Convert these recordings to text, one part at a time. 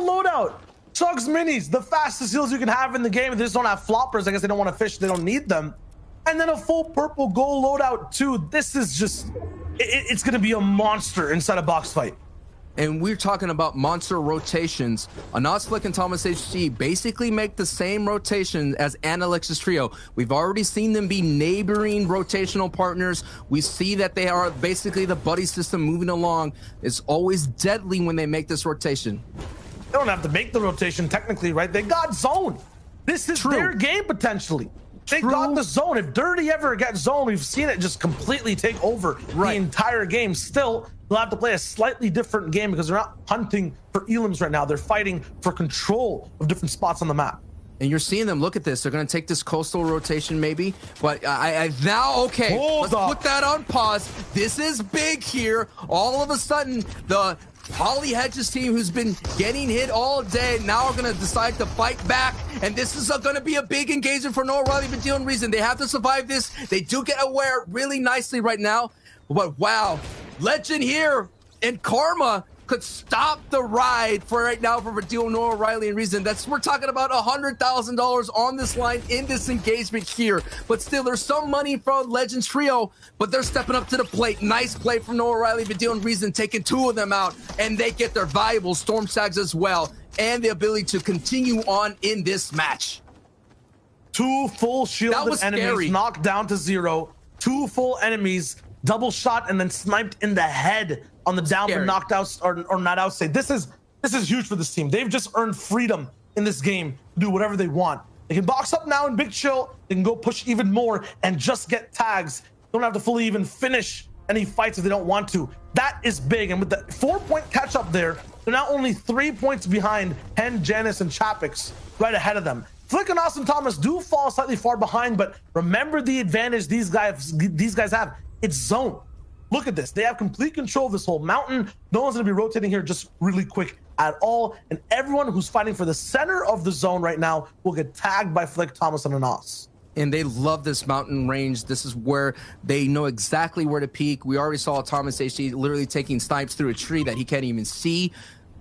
loadout. Chugs minis, the fastest heals you can have in the game. They just don't have floppers. I guess they don't want to fish. They don't need them. And then a full purple gold loadout too. This is just, it's going to be a monster inside a box fight. And we're talking about monster rotations. Anas, Flick, and Thomas HG basically make the same rotation as Analex's trio. We've already seen them be neighboring rotational partners. We see that they are basically the buddy system moving along. It's always deadly when they make this rotation. They don't have to make the rotation technically, right? They got zone. This is their game potentially. They got the zone. If Dirty ever gets zone, we've seen it just completely take over the entire game. Still, they'll have to play a slightly different game because they're not hunting for elims right now. They're fighting for control of different spots on the map. And you're seeing them, look at this. They're going to take this coastal rotation maybe. But let's put that on pause. This is big here. All of a sudden, the Holly Hedges team, who's been getting hit all day, now are going to decide to fight back. And this is going to be a big engagement for Noah Riley for dealing reason. They have to survive this. They do get aware really nicely right now. But wow, Legend here and Karma could stop the ride for right now for Badil, Noah Riley, and Reason. We're talking about $100,000 on this line in this engagement here. But still, there's some money from Legends Trio, but they're stepping up to the plate. Nice play from Noah Riley, Badil, and Reason, taking two of them out, and they get their valuable Storm Sags as well, and the ability to continue on in this match. Two full shielded enemies knocked down to 0. Two full enemies double shot and then sniped in the head on the down but knocked out or not out state. This is huge for this team. They've just earned freedom in this game to do whatever they want. They can box up now in Big Chill. They can go push even more and just get tags. They don't have to fully even finish any fights if they don't want to. That is big. And with the 4-point catch up there, they're now only 3 points behind Hen, Janice, and Chapix right ahead of them. Flick and Austin Thomas do fall slightly far behind, but remember the advantage these guys have. It's zone. Look at this. They have complete control of this whole mountain. No one's going to be rotating here just really quick at all. And everyone who's fighting for the center of the zone right now will get tagged by Flick, Thomas, and Anas. And they love this mountain range. This is where they know exactly where to peek. We already saw Thomas HG literally taking snipes through a tree that he can't even see.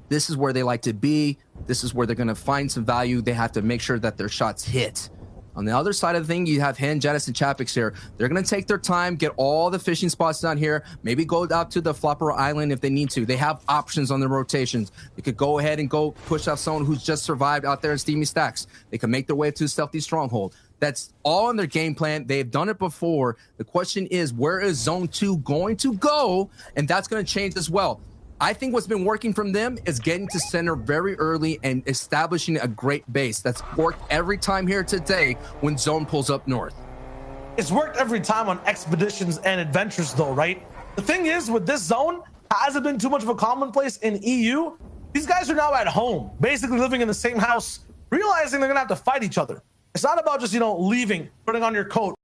This is where they like to be. This is where they're going to find some value. They have to make sure that their shots hit. On the other side of the thing, you have Hen, Janice, and Chapix here. They're going to take their time, get all the fishing spots down here, maybe go out to the Flopper Island if they need to. They have options on their rotations. They could go ahead and go push out someone who's just survived out there in Steamy Stacks. They can make their way to Stealthy Stronghold. That's all in their game plan. They've done it before. The question is, where is Zone 2 going to go? And that's going to change as well. I think what's been working from them is getting to center very early and establishing a great base. That's worked every time here today when Zone pulls up north. It's worked every time on expeditions and adventures though, right? The thing is, with this zone, hasn't been too much of a commonplace in EU. These guys are now at home, basically living in the same house, realizing they're gonna have to fight each other. It's not about just, leaving, putting on your coat,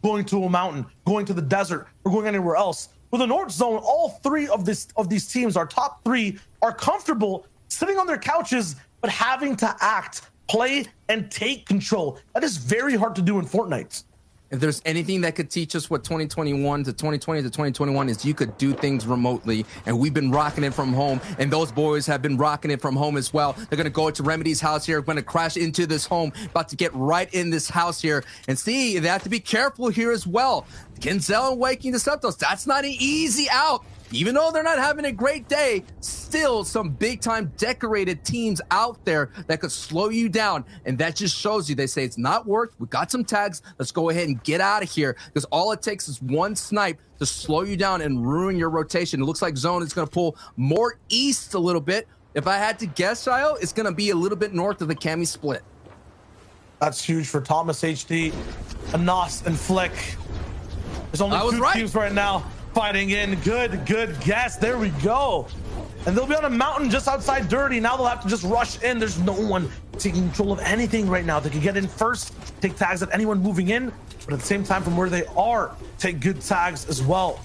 going to a mountain, going to the desert, or going anywhere else. With the North Zone, all three of these teams, our top three, are comfortable sitting on their couches, but having to act, play, and take control. That is very hard to do in Fortnite. If there's anything that could teach us what 2021 to 2020 to 2021 is, you could do things remotely, and we've been rocking it from home, and those boys have been rocking it from home as well. They're going to go to Remedy's house here, going to crash into this home, about to get right in this house here, and see, they have to be careful here as well. Kenzel and Waking Deceptos, that's not an easy out. Even though they're not having a great day, still some big-time decorated teams out there that could slow you down. And that just shows you, they say it's not worked. We got some tags. Let's go ahead and get out of here. Because all it takes is one snipe to slow you down and ruin your rotation. It looks like Zone is going to pull more east a little bit. If I had to guess, Shio, it's going to be a little bit north of the Cami split. That's huge for Thomas HD, Anas, and Flick. There's only two teams right now fighting in. Good guess. There we go. And they'll be on a mountain just outside Dirty. Now they'll have to just rush in. There's no one taking control of anything right now. They can get in first, take tags at anyone moving in, but at the same time, from where they are, take good tags as well.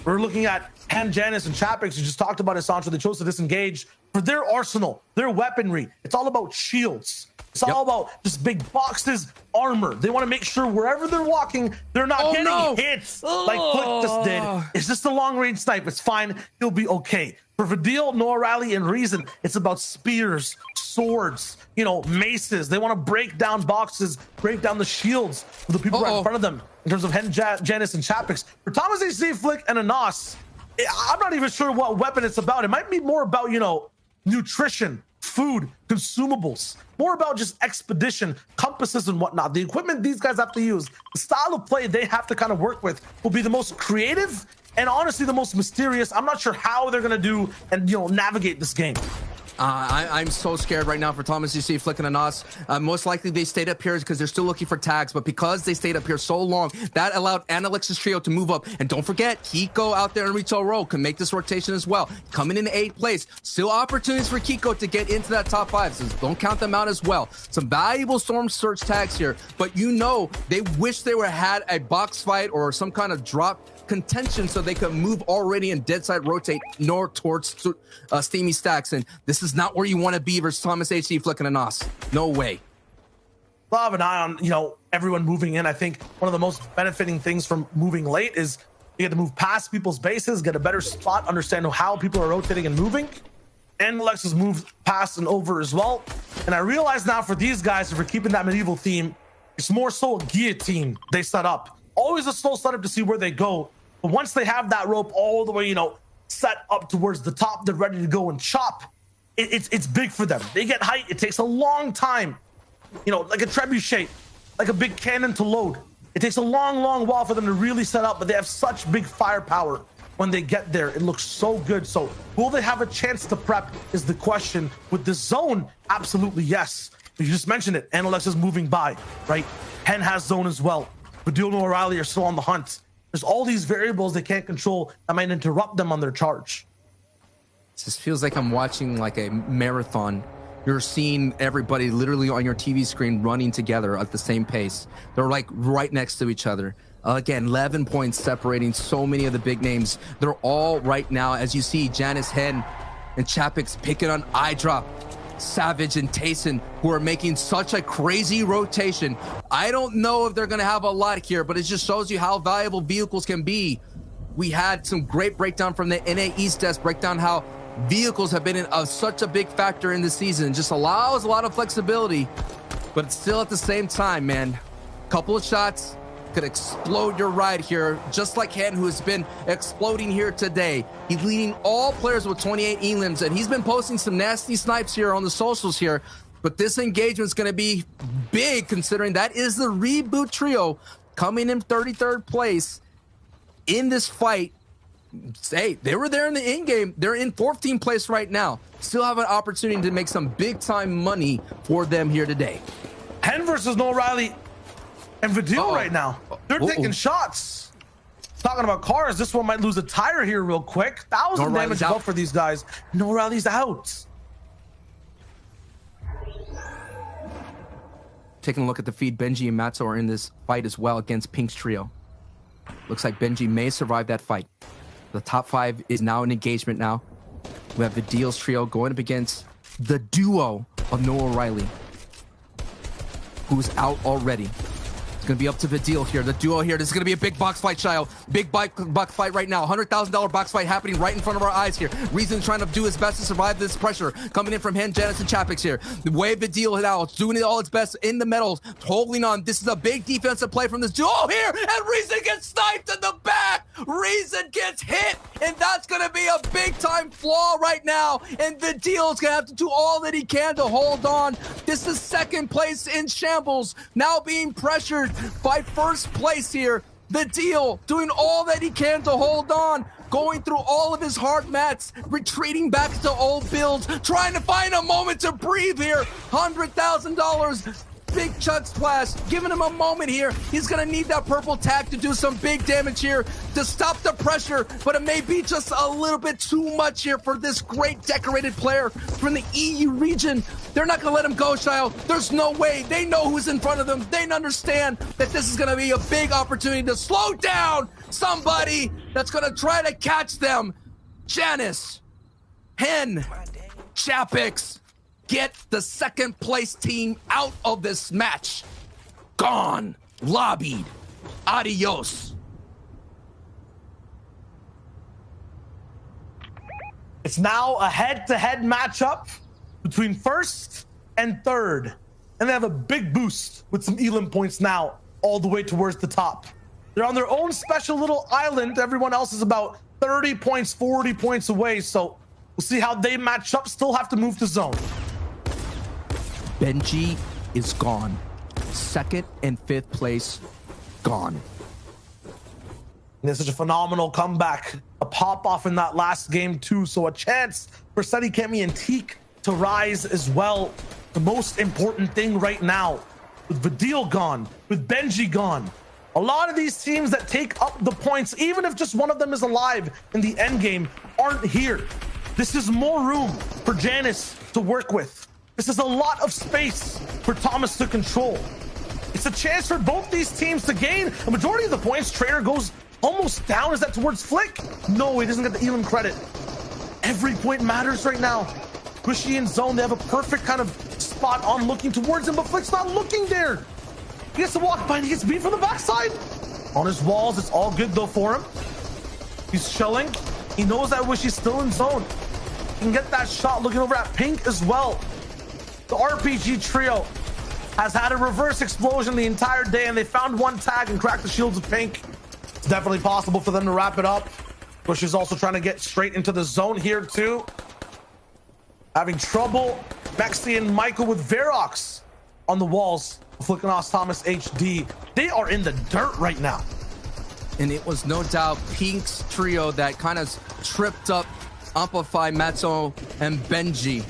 We're looking at Hen, Janice, and Chapix, who just talked about it, Sancho. They chose to disengage for their arsenal, their weaponry. It's all about shields. It's all about just big boxes, armor. They want to make sure wherever they're walking, they're not getting hits like Flick just did. It's just a long-range snipe. It's fine. He'll be okay. For Vidil, Noah Riley, and Reason, it's about spears, swords, maces. They want to break down boxes, break down the shields of the people right in front of them in terms of Hen, Janice, and Chapix. For Thomas HC, Flick, and Anas, I'm not even sure what weapon it's about. It might be more about, nutrition, food, consumables, more about just expedition, compasses and whatnot. The equipment these guys have to use, the style of play they have to kind of work with will be the most creative and honestly the most mysterious. I'm not sure how they're gonna do and navigate this game. I'm so scared right now for Thomas UC, Flick, and Anas. Most likely they stayed up here because they're still looking for tags, but because they stayed up here so long, that allowed Analex's trio to move up. And don't forget, Kiko out there in retail row can make this rotation as well. Coming in 8th place, still opportunities for Kiko to get into that top 5, so don't count them out as well. Some valuable Storm Search tags here, but they wish they had a box fight or some kind of drop contention so they could move already and dead side rotate north towards Steamy Stacks, and this is not where you want to be versus Thomas HC, Flick, and Anas. No way. I'll have an eye on everyone moving in. I think one of the most benefiting things from moving late is you get to move past people's bases, get a better spot, understand how people are rotating and moving. And Lex has moved past and over as well. And I realize now for these guys, if we're keeping that medieval theme, it's more so a guillotine they set up. Always a slow setup to see where they go. But once they have that rope all the way, set up towards the top, they're ready to go and chop. It's big for them. They get height. It takes a long time, like a trebuchet, like a big cannon to load. It takes a long while for them to really set up, but they have such big firepower when they get there. It looks so good. So will they have a chance to prep is the question. With the zone, absolutely yes. You just mentioned it. Analyx is moving by, right? Hen has zone as well. Badil and O'Reilly are still on the hunt. There's all these variables they can't control that might interrupt them on their charge. It just feels like I'm watching like a marathon. You're seeing everybody literally on your TV screen running together at the same pace. They're like right next to each other. Again, 11 points separating so many of the big names. They're all right now, as you see, Janice, Hen, and Chapix picking on Eyedrop, Savage, and Tayson, who are making such a crazy rotation. I don't know if they're going to have a lot here, but it just shows you how valuable vehicles can be. We had some great breakdown from the NA East desk, breakdown how vehicles have been such a big factor in the season. Just allows a lot of flexibility, but it's still at the same time, man. Couple of shots could explode your ride here, just like Hen, who has been exploding here today. He's leading all players with 28 elims, and he's been posting some nasty snipes here on the socials here. But this engagement's going to be big, considering that is the Reboot trio coming in 33rd place in this fight. Hey, they were there in the in-game. They're in 14th place right now. Still have an opportunity to make some big-time money for them here today. Hen versus Noah Riley and Vidil right now. They're taking shots. Talking about cars, this one might lose a tire here real quick. 1,000 damage up for these guys. Noah Riley's out. Taking a look at the feed, Benji and Matzo are in this fight as well against Pink's trio. Looks like Benji may survive that fight. The top 5 is now in engagement now. We have the Deals trio going up against the duo of Noah Riley, who's out already. It's going to be up to the deal here. The duo here. This is going to be a big box fight, Shio. Big box fight right now. $100,000 box fight happening right in front of our eyes here. Reason trying to do his best to survive this pressure. Coming in from Hen, Janice, and Chapix here. The way the deal now. It's doing it all its best in the metals. Holding on. This is a big defensive play from this duo here. And Reason gets sniped in the back. Reason gets hit. And that's going to be a big time flaw right now. And the deal is going to have to do all that he can to hold on. This is second place in shambles. Now being pressured by first place here. The deal doing all that he can to hold on, going through all of his hard mats, retreating back to old builds, trying to find a moment to breathe here. $100,000 big chug splash, giving him a moment here. He's going to need that purple tag to do some big damage here to stop the pressure, but it may be just a little bit too much here for this great decorated player from the EU region. They're not going to let him go, Shio. There's no way. They know who's in front of them. They understand that this is going to be a big opportunity to slow down somebody that's going to try to catch them. Janice, Hen, Chapix, get the second place team out of this match. Gone. Lobbied. Adios. It's now a head-to-head matchup between first and third. And they have a big boost with some Elim points now all the way towards the top. They're on their own special little island. Everyone else is about 30 points, 40 points away. So we'll see how they match up. Still have to move to zone. Benji is gone. Second and fifth place, gone. And it's such a phenomenal comeback. A pop-off in that last game too. So a chance for Seti, Kemi, and Teak to rise as well. The most important thing right now, with Vidil gone, with Benji gone, a lot of these teams that take up the points, even if just one of them is alive in the end game, aren't here. This is more room for Janice to work with. This is a lot of space for Thomas to control. It's a chance for both these teams to gain a majority of the points. Trader goes almost down. Is that towards Flick? No, he doesn't get the Elam credit. Every point matters right now. Squishy in zone, they have a perfect kind of spot on looking towards him, but Flick's not looking there. He has to walk by and he gets beat from the backside. On his walls, it's all good though for him. He's shelling. He knows that Wishy's still in zone. He can get that shot looking over at Pink as well. The RPG trio has had a reverse explosion the entire day, and they found one tag and cracked the shields of Pink. It's definitely possible for them to wrap it up. Bush is also trying to get straight into the zone here too. Having trouble. Mexi and Michael with Verox on the walls. Flicking off Thomas HD. They are in the dirt right now. And it was no doubt Pink's trio that kind of tripped up Amplify, Matzo, and Benji.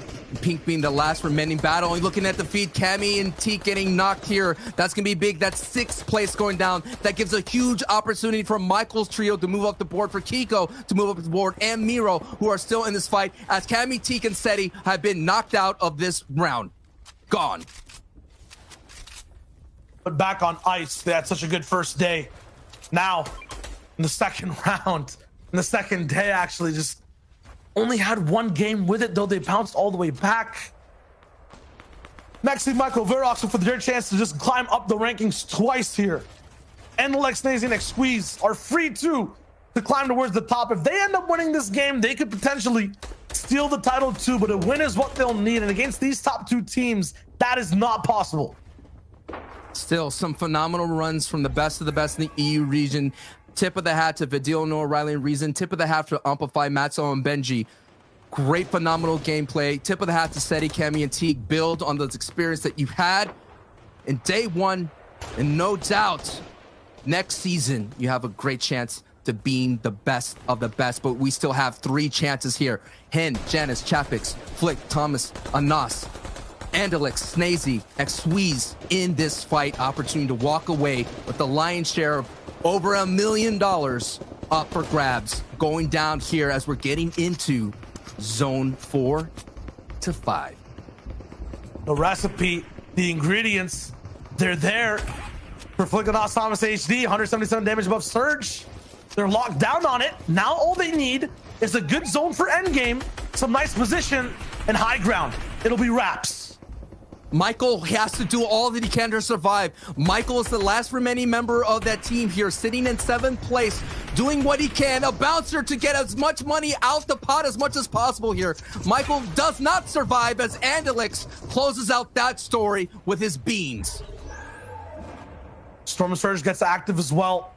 Pink being the last remaining battle. And looking at the feed, Cammy and Teak getting knocked here. That's going to be big. That's sixth place going down. That gives a huge opportunity for Michael's trio to move up the board, for Kiko to move up the board, and Miro, who are still in this fight, as Cammy, Teak, and Seti have been knocked out of this round. Gone. But back on ice, they had such a good first day. Now, in the second round, in the second day, actually, just only had one game with it, though they bounced all the way back. Maxi, Michael, Verox for their chance to just climb up the rankings twice here. And Lex, Nazy, and Squeeze are free too to climb towards the top. If they end up winning this game, they could potentially steal the title too, but a win is what they'll need. And against these top two teams, that is not possible. Still, some phenomenal runs from the best of the best in the EU region. Tip of the hat to Vidil, Noah, Riley, and Reason. Tip of the hat to Amplify, Matzo, and Benji. Great, phenomenal gameplay. Tip of the hat to Seti, Cammy, and Teague. Build on this experience that you've had in day one. And no doubt, next season, you have a great chance to being the best of the best. But we still have three chances here. Hen, Janice, Chapix, Flick, Thomas, Anas, Andalix, Snazy, Xweeze in this fight. Opportunity to walk away with the lion's share of over $1 million up for grabs. Going down here as we're getting into zone 4 to 5. The recipe, the ingredients, they're there for Flickanos Thomas HD. 177 damage above Surge. They're locked down on it. Now all they need is a good zone for endgame, some nice position, and high ground. It'll be wraps. Michael has to do all that he can to survive. Michael is the last remaining member of that team here, sitting in 7th place, doing what he can. A bouncer to get as much money out the pot as much as possible here. Michael does not survive as Andalix closes out that story with his beans. Storm Surge gets active as well.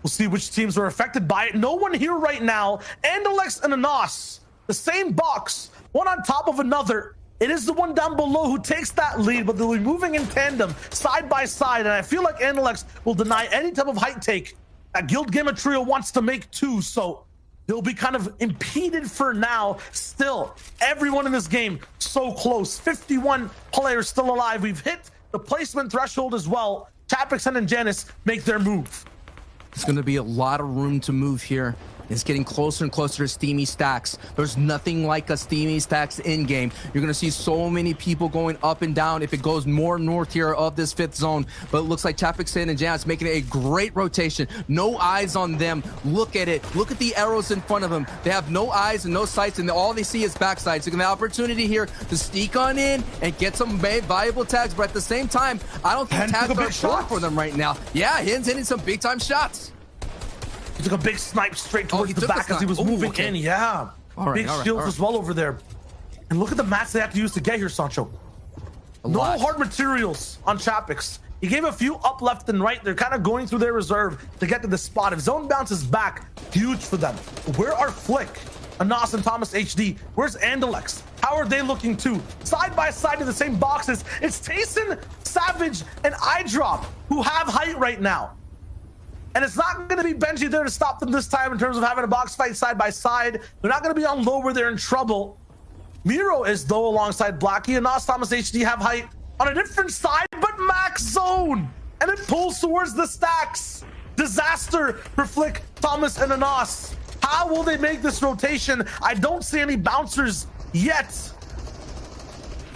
We'll see which teams are affected by it. No one here right now. Andalix and Anas, the same box, one on top of another. It is the one down below who takes that lead, but they'll be moving in tandem, side by side, and I feel like Andalex will deny any type of height take that Guild Gamer Trio wants to make too, so they'll be kind of impeded for now. Still, everyone in this game so close. 51 players still alive. We've hit the placement threshold as well, Chapixson and Janice make their move. It's going to be a lot of room to move here. It's getting closer and closer to Steamy Stacks. There's nothing like a Steamy Stacks in-game. You're going to see so many people going up and down if it goes more north here of this 5th zone. But it looks like Chapixson and Janice making a great rotation. No eyes on them. Look at it. Look at the arrows in front of them. They have no eyes and no sights, and all they see is backsides. So they have the opportunity here to sneak on in and get some valuable tags. But at the same time, I don't think tags are short for them right now. Yeah, Hin's hitting some big-time shots. He took a big snipe straight towards the back as he was moving in. Yeah. Big shields as well over there. And look at the mats they have to use to get here, Sancho. No hard materials on Chapix. He gave a few up left and right. They're kind of going through their reserve to get to the spot. If zone bounces back, huge for them. Where are Flick, Anas, and Thomas HD? Where's Andalex? How are they looking too? Side by side in the same boxes. It's Tayson, Savage, and iDrop who have height right now. And it's not going to be Benji there to stop them this time in terms of having a box fight side by side. They're not going to be on low where they're in trouble. Miro is though alongside Blackie, and Nas Thomas HD have height on a different side, but max zone. And it pulls towards the stacks. Disaster for Flick, Thomas, and Anas. How will they make this rotation? I don't see any bouncers yet.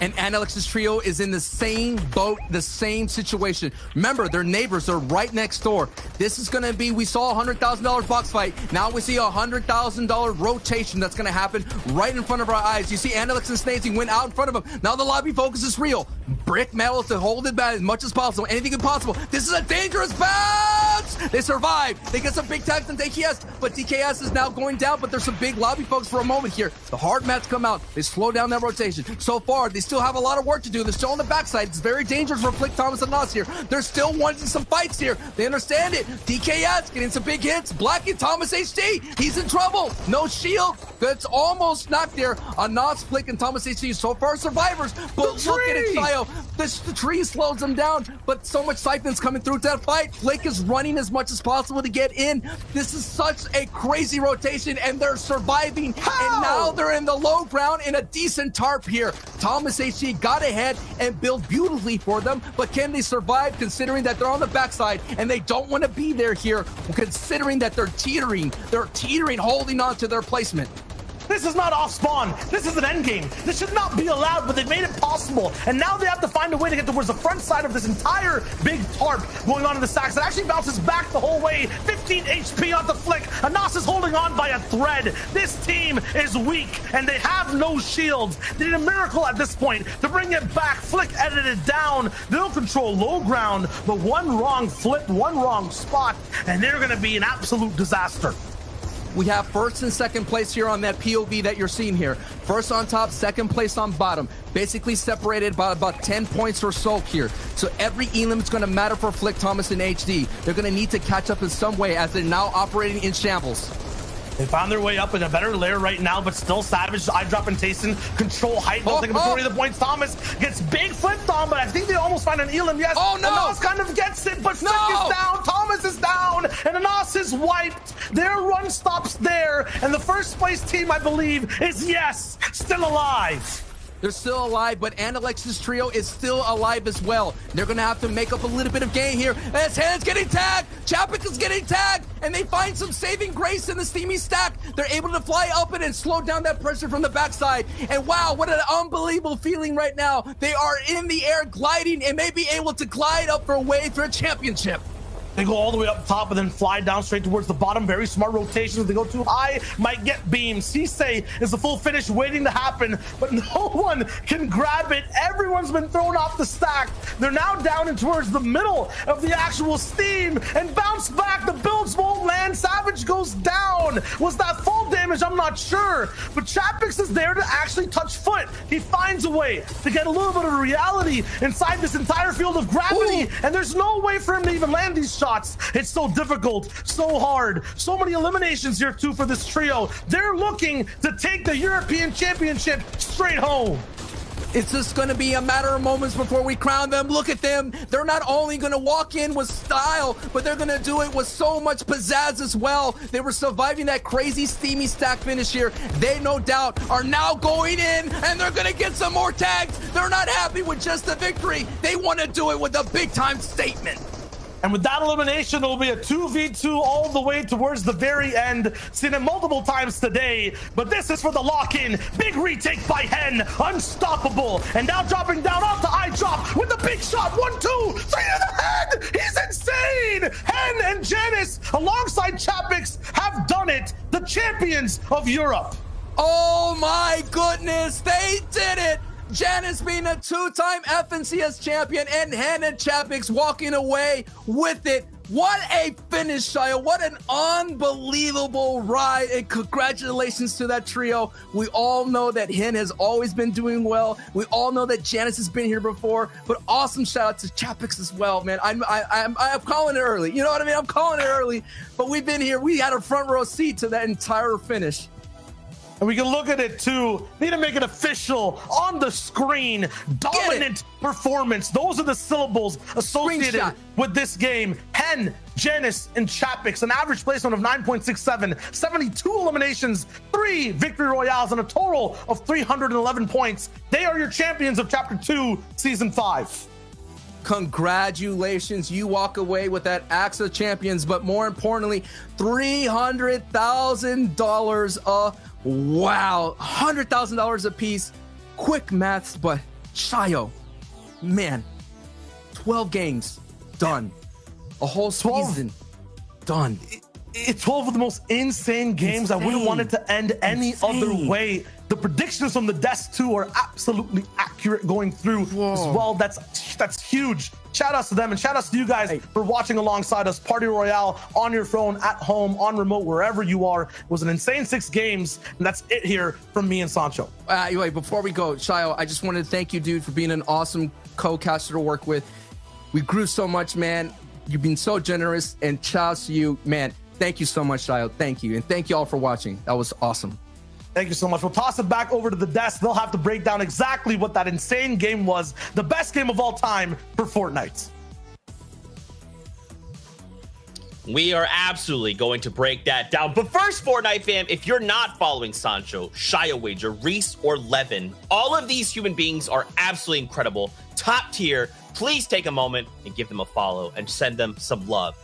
And Analex's trio is in the same boat, the same situation. Remember, their neighbors are right next door. This is going to be, we saw a $100,000 box fight. Now we see a $100,000 rotation that's going to happen right in front of our eyes. You see Analex and Snazy went out in front of him. Now the lobby focus is real. Brick metal to hold it back as much as possible. Anything impossible. This is a dangerous bounce. They survive. They get some big tags on DKS, but DKS is now going down, but there's some big lobby focus for a moment here. The hard mats come out. They slow down that rotation. So far, they still have a lot of work to do. They're still on the backside. It's very dangerous for Flick, Thomas, and Nas here. They're still wanting some fights here. They understand it. DKS getting some big hits. Blackie, Thomas HD, he's in trouble. No shield. That's almost knocked there on Nas, Flick, and Thomas HD. So far, survivors. But look at it, Tayo. The tree slows them down, but so much siphon's coming through that fight. Flick is running as much as possible to get in. This is such a crazy rotation, and they're surviving. How? And now they're in the low ground in a decent tarp here. Thomas HD got ahead and built beautifully for them, but can they survive considering that they're on the backside and they don't want to be there here, considering that they're teetering, holding on to their placement. This is not off spawn. This is an end game. This should not be allowed, but they made it possible. And now they have to find a way to get towards the front side of this entire big tarp going on in the stacks. It actually bounces back the whole way. 15 HP on the Flick. Anas is holding on by a thread. This team is weak, and they have no shields. They need a miracle at this point to bring it back. Flick edited down. They'll control low ground, but one wrong flip, one wrong spot, and they're going to be an absolute disaster. We have first and second place here on that POV that you're seeing here. First on top, second place on bottom. Basically separated by about 10 points or so here. So every elim is going to matter for Flick, Thomas, and HD. They're going to need to catch up in some way as they're now operating in shambles. They found their way up in a better layer right now, but still Savage, iDrop, and Tayson control height. They'll take a majority of the points. Thomas gets big flipped on, but I think they almost find an elim. Yes. Oh, no. Anas kind of gets it, but Flick is down. Thomas is down, and Anas is wiped. Their run stops there, and the first place team, I believe, is, yes, still alive. They're still alive, but Analex's trio is still alive as well. They're going to have to make up a little bit of gain here. As Han's getting tagged, Chapik is getting tagged, and they find some saving grace in the Steamy Stack. They're able to fly up it and slow down that pressure from the backside. And wow, what an unbelievable feeling right now. They are in the air gliding and may be able to glide up for a way for a championship. They go all the way up top and then fly down straight towards the bottom. Very smart rotations. If they go too high, might get beamed. Cisse is the full finish waiting to happen, but no one can grab it. Everyone's been thrown off the stack. They're now down and towards the middle of the actual steam and bounce back. The builds won't land. Savage goes down. Was that fall damage? I'm not sure, but Chapix is there to actually touch foot. He finds a way to get a little bit of reality inside this entire field of gravity. Ooh. And there's no way for him to even land these shots. It's so difficult, so hard. So many eliminations here too for this trio. They're looking to take the European Championship straight home. It's just going to be a matter of moments before we crown them. Look at them. They're not only going to walk in with style, but they're going to do it with so much pizzazz as well. They were surviving that crazy steamy stack finish here. They, no doubt, are now going in, and they're going to get some more tags. They're not happy with just the victory. They want to do it with a big-time statement. And with that elimination, it'll be a 2v2 all the way towards the very end. Seen it multiple times today, but this is for the lock-in. Big retake by Hen, unstoppable. And now dropping down onto iDrop with the big shot. 1-2, 3 to the head. He's insane. Hen and Janice, alongside Chapix, have done it. The champions of Europe. Oh my goodness, they did it. Janice being a two-time FNCS champion and Hannah Chapix walking away with it. What a finish, Shia. What an unbelievable ride. And congratulations to that trio. We all know that Hen has always been doing well. We all know that Janice has been here before. But awesome shout out to Chapix as well, man. I'm calling it early. You know what I mean? I'm calling it early. But we've been here. We had a front row seat to that entire finish. And we can look at it too. Need to make it official on the screen. Dominant performance. Those are the syllables associated with this game. Hen, Janice, and Chapix. An average placement of 9.67. 72 eliminations, 3 victory royales, and a total of 311 points. They are your champions of Chapter 2, Season 5. Congratulations. You walk away with that Axe of Champions, but more importantly, $300,000 wow, $100,000 a piece. Quick maths, but Shio, man, 12 games done. A whole season done. It's 12 of the most insane games. I wouldn't want it to end any other way. The predictions from the desk too are absolutely accurate going through as well. That's huge. Shout outs to them and shout outs to you guys for watching alongside us. Party Royale on your phone, at home, on remote, wherever you are. It was an insane 6 games, and that's it here from me and Sancho. Anyway, before we go, Shio, I just wanted to thank you, dude, for being an awesome co-caster to work with. We grew so much, man. You've been so generous, and shout outs to you, man. Thank you so much, Shio. Thank you. And thank you all for watching. That was awesome. Thank you so much. We'll toss it back over to the desk. They'll have to break down exactly what that insane game was. The best game of all time for Fortnite. We are absolutely going to break that down. But first, Fortnite fam, if you're not following Sancho, Shia Wager, Reese, or Levin, all of these human beings are absolutely incredible. Top tier. Please take a moment and give them a follow and send them some love.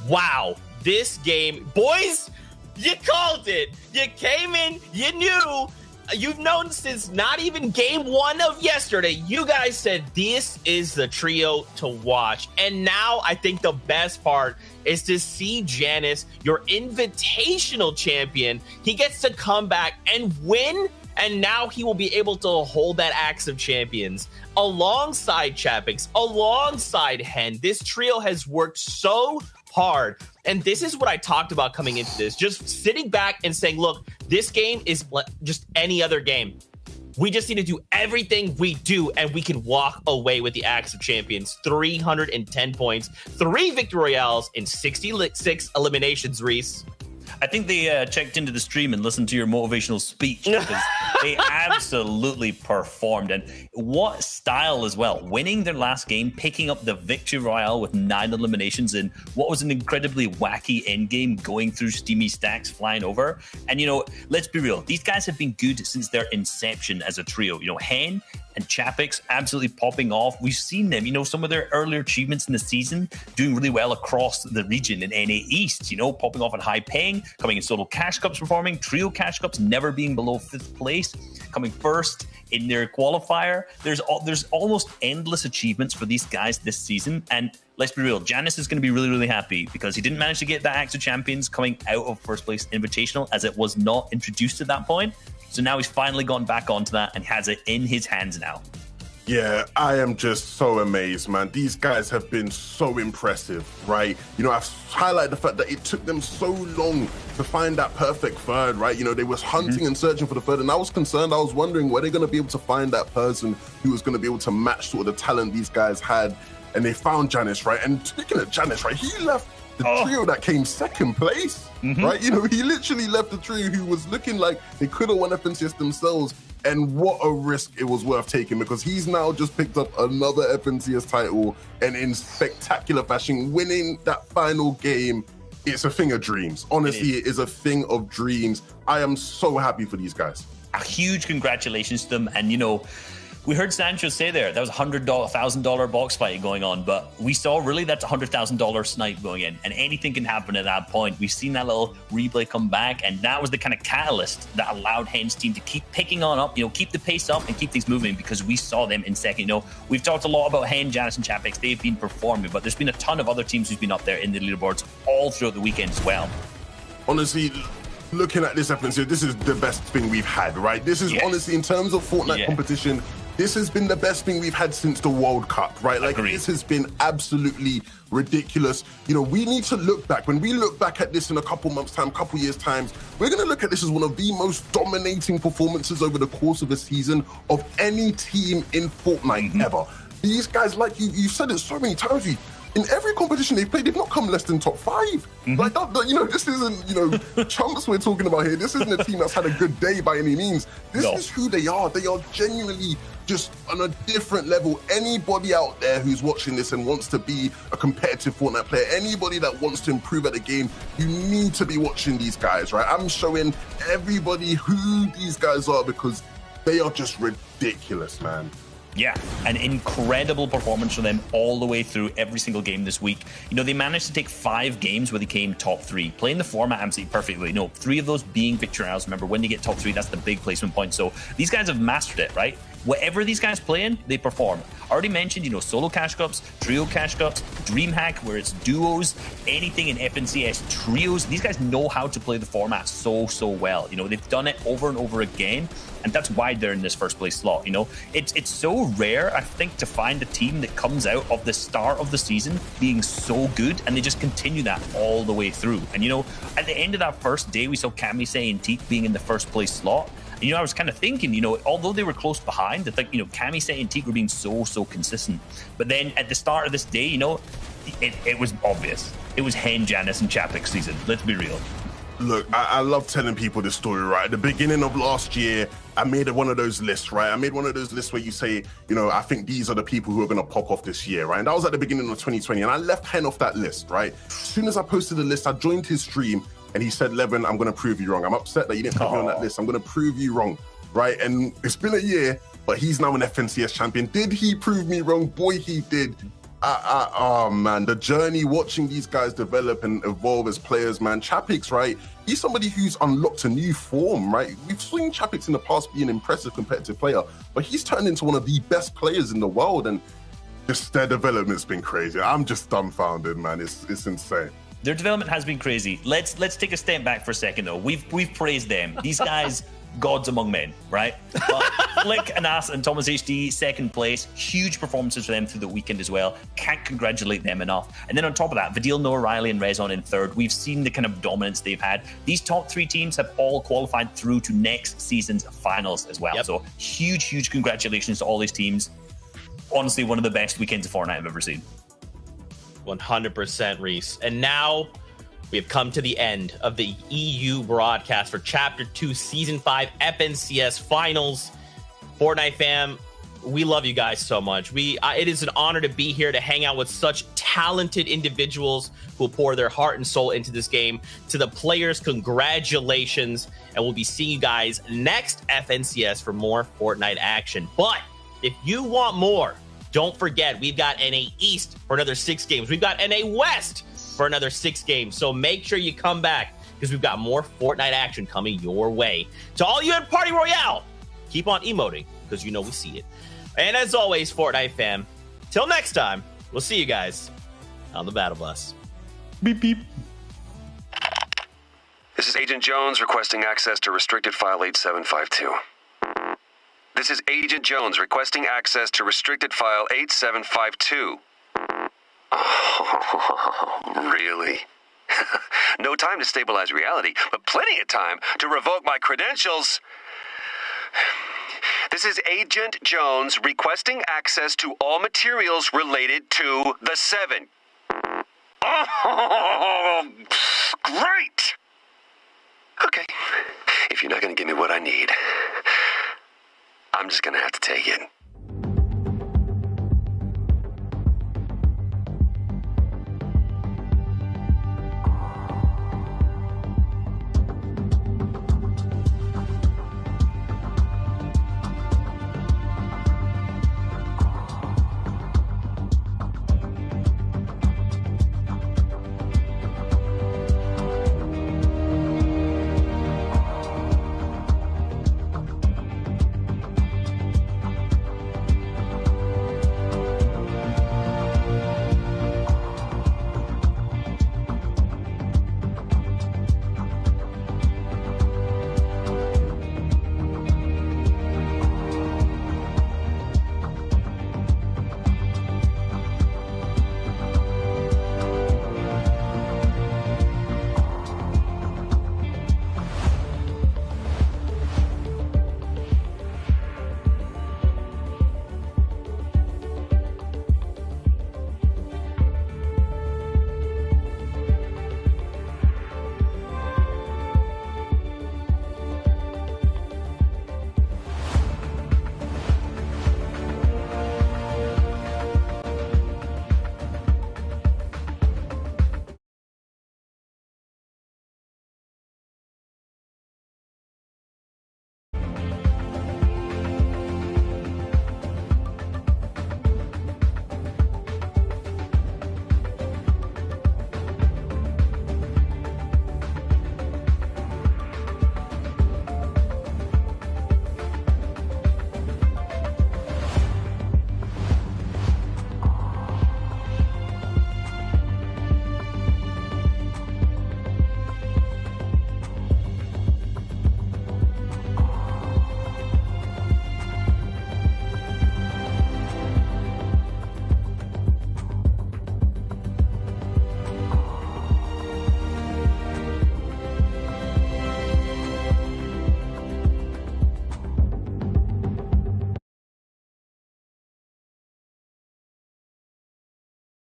Wow. This game, boys, you called it. You came in, you knew. You've known since not even game 1 of yesterday. You guys said this is the trio to watch. And now I think the best part is to see Janice, your invitational champion. He gets to come back and win. And now he will be able to hold that Axe of Champions alongside Chapix, alongside Hen. This trio has worked so hard. And this is what I talked about coming into this. Just sitting back and saying, look, this game is just any other game. We just need to do everything we do, and we can walk away with the Axe of Champions. 310 points, 3 victory royales, and 66 eliminations, Reese. I think they checked into the stream and listened to your motivational speech because they absolutely performed. And what style as well. Winning their last game, picking up the victory royale with 9 eliminations in what was an incredibly wacky endgame, going through steamy stacks, flying over. And, you know, let's be real. These guys have been good since their inception as a trio. You know, Hen and Chapix absolutely popping off. We've seen them, you know, some of their earlier achievements in the season doing really well across the region in NA East, you know, popping off in high paying, coming in solo cash cups performing, trio cash cups never being below 5th place, coming first in their qualifier. There's almost endless achievements for these guys this season. And let's be real, Janice is going to be really, really happy because he didn't manage to get that Axe of Champions coming out of first place invitational as it was not introduced at that point. So now he's finally gone back onto that and has it in his hands now. Yeah, I am just so amazed, man. These guys have been so impressive, right? You know, I've highlighted the fact that it took them so long to find that perfect third, right? You know, they was hunting and searching for the third, and I was concerned. I was wondering, were they going to be able to find that person who was going to be able to match sort of the talent these guys had? And they found Janice, right? And speaking of Janice, right, he left the trio that came second place, right? You know, he literally left the trio who was looking like they could have won FNCS themselves And what a risk it was worth taking, because he's now just picked up another FNCS title, and in spectacular fashion, winning that final game. It's a thing of dreams. Honestly, it is a thing of dreams. I am so happy for these guys. A huge congratulations to them. And, you know, we heard Sancho say there, that was $100,000 box fight going on, but we saw really that's $100,000 snipe going in, and anything can happen at that point. We've seen that little replay come back, and that was the kind of catalyst that allowed Hen's team to keep picking on up, you know, keep the pace up and keep things moving, because we saw them in second. You know, we've talked a lot about Hen, Janus, and Chapix. They've been performing, but there's been a ton of other teams who've been up there in the leaderboards all throughout the weekend as well. Honestly, looking at this FNCS, this is the best thing we've had, right? This is honestly, in terms of Fortnite competition, this has been the best thing we've had since the World Cup, right? Like, this has been absolutely ridiculous. You know, we need to look back. When we look back at this in a couple months' time, couple years' time, we're going to look at this as one of the most dominating performances over the course of a season of any team in Fortnite ever. These guys, like you've said it so many times, in every competition they've played, they've not come less than top 5. Like that, you know, this isn't, you know, chumps we're talking about here. This isn't a team that's had a good day by any means. This is who they are. They are genuinely just on a different level. Anybody out there who's watching this and wants to be a competitive Fortnite player, anybody that wants to improve at the game, you need to be watching these guys, right? I'm showing everybody who these guys are, because they are just ridiculous, man. Yeah, an incredible performance for them all the way through every single game this week. You know, they managed to take 5 games where they came top 3, playing the format absolutely perfectly. You know, 3 of those being victory rounds. Remember, when they get top 3, that's the big placement point. So these guys have mastered it, right? Whatever these guys play in, they perform. Already mentioned, you know, solo cash cups, trio cash cups, DreamHack, where it's duos, anything in FNCS, trios. These guys know how to play the format so well. You know, they've done it over and over again, and that's why they're in this first place slot. You know, it's so rare, I think, to find a team that comes out of the start of the season being so good, and they just continue that all the way through. And, you know, at the end of that first day, we saw Kamisei and Teak being in the first place slot. And, you know, I was kind of thinking, you know, although they were close behind, I think, you know, Kamisei and Teak were being so consistent. But then at the start of this day, you know, it was obvious. It was Hen, Janus, and Chapix season. Let's be real. Look, I love telling people this story, right? At the beginning of last year, I made one of those lists, right? I made one of those lists where you say, you know, I think these are the people who are going to pop off this year, right? And that was at the beginning of 2020, and I left Hen off that list, right? As soon as I posted the list, I joined his stream, and he said, Levin, I'm going to prove you wrong. I'm upset that you didn't put me on that list. I'm going to prove you wrong, right? And it's been a year, but he's now an FNCS champion. Did he prove me wrong? Boy, he did. Oh man, the journey watching these guys develop and evolve as players, man. Chapix, right? He's somebody who's unlocked a new form, right? We've seen Chapix in the past be an impressive competitive player, but he's turned into one of the best players in the world, and just their development's been crazy. I'm just dumbfounded, man. It's insane. Their development has been crazy. Let's take a step back for a second, though. We've praised them. These guys, gods among men, right? But Flick, Anas, and Thomas HD, second place. Huge performances for them through the weekend as well. Can't congratulate them enough. And then on top of that, Vidil, Noah, Riley, and Rezon in third. We've seen the kind of dominance they've had. These top 3 teams have all qualified through to next season's finals as well. So huge congratulations to all these teams. Honestly, one of the best weekends of Fortnite I've ever seen. 100%, Reese. And now we have come to the end of the EU broadcast for Chapter 2, Season 5 FNCS Finals. Fortnite fam, we love you guys so much. It is an honor to be here to hang out with such talented individuals who pour their heart and soul into this game. To the players, congratulations. And we'll be seeing you guys next FNCS for more Fortnite action. But if you want more, don't forget, we've got NA East for another 6 games. We've got NA West for another 6 games. So make sure you come back, because we've got more Fortnite action coming your way. To all you in Party Royale, keep on emoting, because you know we see it. And as always, Fortnite fam, till next time, we'll see you guys on the Battle Bus. Beep, beep. This is Agent Jones requesting access to restricted file 8752. This is Agent Jones requesting access to restricted file 8752. Oh, really? No time to stabilize reality, but plenty of time to revoke my credentials. This is Agent Jones requesting access to all materials related to the 7. Oh, great! Okay, if you're not going to give me what I need, I'm just going to have to take it.